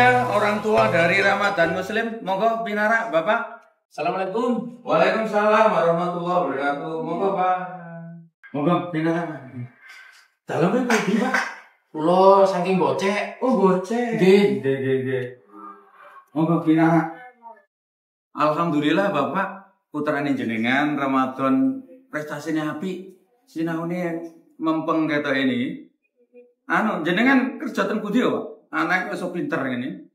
semuanya, orang tua dari Ramadan Muslim, monggo pinara Bapak. Assalamualaikum. Waalaikumsalam warahmatullahi wabarakatuh. Monggo Pak. Monggo pinara. Dalamnya pergi Pak. Kulo saking bocek. Oh bocek. Nggih. Monggo pinara. Alhamdulillah Bapak, putrane jenengan Ramadan prestasinya apik. Sinaune mempeng ketok ini. Jenengan kerja ten pundi Pak? Anak iso pinter ngene.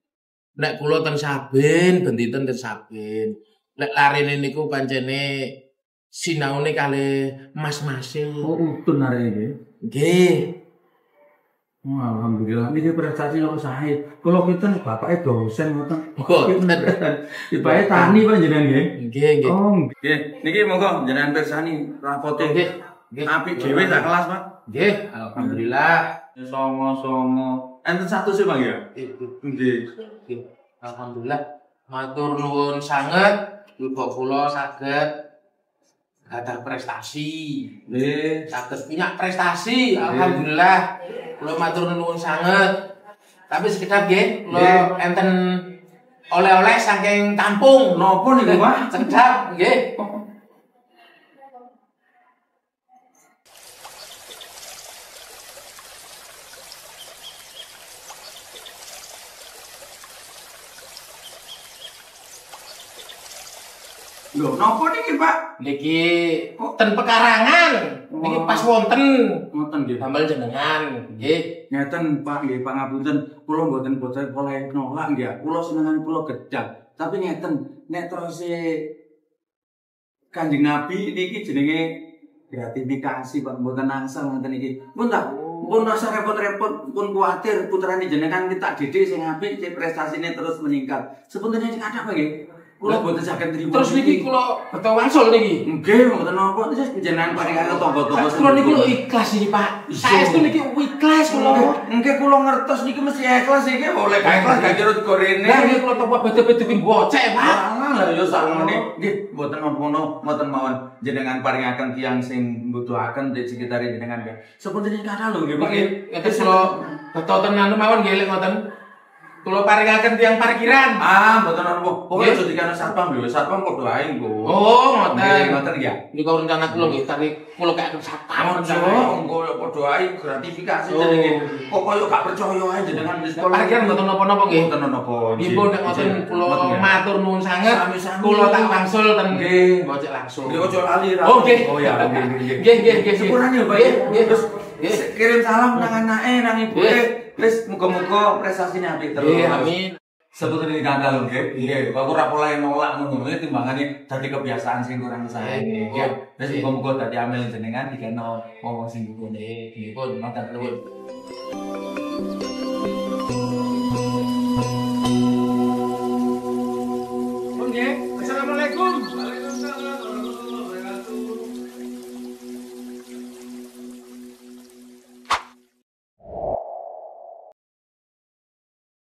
Nek kulo ten Saben, bentiten ten Saben. Nek larene niku pancene sinaune kalih mas-mase. Oh, utun arek iki. Nggih. Oh, alhamdulillah niki prestasi kok sae. Kula kinten bapake dosen ngoten. Boten. Ibake tani panjenengan nggih. Nggih. Oh, nggih. Niki monggo jenengan pirsani rapote. Nggih. Apik dhewe sak kelas, Pak. Nggih, alhamdulillah. Songo-songo. Enten satu sih, Bang ya? Nggih. Alhamdulillah. Matur nuwun sanget, muga kula saged gadah prestasi. Nggih. Saged punya prestasi, alhamdulillah. Kula matur nuwun sanget. Tapi sekedap nggih, kula enten oleh-oleh saking kampung. Napa niku, Pak? Sekedap nggih. Lho, napa niki, Pak? Niki ten pekarangan. Niki pas wonten. Ngoten nggih. Damel jenengan, nggih. Ngeten Pak, nggih pangapunten. Kula mboten boten oleh nolak nggih. Kula senengan kula gedang. Tapi ngeten, nek terus Kanjeng Nabi niki jenenge gratifikasi Pak, mboten angsal ngoten iki. Pun tak pun rasa repot-repot, pun kuwatir putrane jenengan kita didik sing apik, sing prestasine terus meningkat. Sepunten iki kathah Pak nggih. Kula boten saged nrimo. Terus niki kula beto wangsul niki. Nggih, mboten napa. Jenengan paringan tangga-tangga. Kula niku ikhlas iki, Pak. Saestu niki ikhlas kula. Nggih kula ngertos niki mesti ikhlas iki oleh ikhlas gak kira gorene. Lah niki kula topo beda-bedani bocek, Pak. Lah ya sakmene. Nggih, mboten ngono, mboten mawon. Jenengan paringaken tiyang sing mbutuhaken di sekitar jenengan nggih. Sepunten iki kathah lho nggih, Pak. Nggih, kula beto tenan mawon nggih lek ngoten. Kula paringaken tiyang parkiran. Mboten napa. Pokoke aja dikana satpam lho, satpam padha ae engko. Oh, ngoten. Ngoten ya. Niku rencana kula nggih tarik kula kayak satpam. Engko padha ae gratifikasi jenenge. Kok koyo gak percaya ae jenengan wis parkiran mboten napa-napa nggih. Mboten napa. Nggih, nek ngoten kula matur nuwun sanget. Kula tak wangsul ten nggih, bocek langsung. Nggih aja lali ra. Oh, nggih. Oh ya, nggih. Nggih. Sepurane lho, Pak. Nggih. Terus kirim salam nang anake, nang ibuke. Wis muga-muga prestasinya apik terus. Nggih, amin. Seperti ini kandang nggih. Nggih, kok ora pola nolak ngono iki timbangane dadi kebiasaan sing kurang sae. Nggih. Wis muga-muga dadi amil jenengan dikena wong sing ngene. Nggih, pun matur nuwun.